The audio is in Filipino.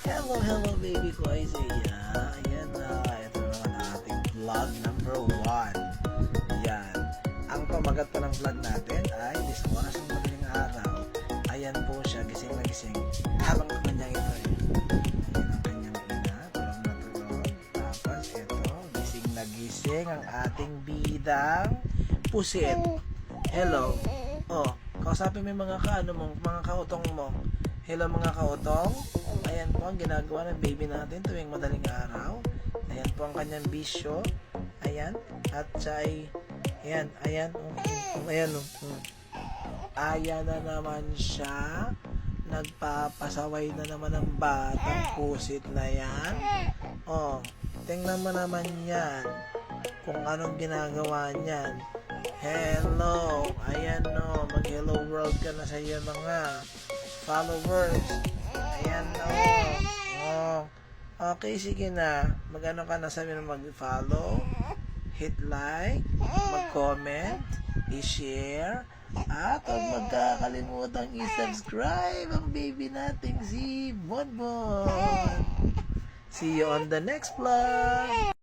Hello baby ko Isaiah. Ayan na, ito naman ang ating vlog number 1. Yan. Ang pamagat pa ng vlog natin ay this oras ng madaling araw. Ayan po siya, gising na gising. Habang kanyang ito eh. Ayan ang kanyang ina, tulog na tulog. Tapos ito, gising na gising ang ating bidang pusit. Hello. Oh, kausapin mo yung mga mga kautong mo. Hello mga kautong. Ayan po ang ginagawa ng baby natin tuwing madaling araw. Ayan po ang kanyang bisyo. Ayan. At siya ay, ayan. Ayan na naman siya. Nagpapasaway na naman ang batang pusit na yan. Oh, tingnan mo naman yan. Kung anong ginagawa niyan. Hello. Ayan no. Mag-hello world ka na sa iyo mga followers. Ayan o. Oh. Okay, sige na. Mag-ano ka na, sabi na mag-follow, hit like, mag-comment, i-share, at huwag magkakalimutang i-subscribe ang baby nating si Bonbon. See you on the next vlog.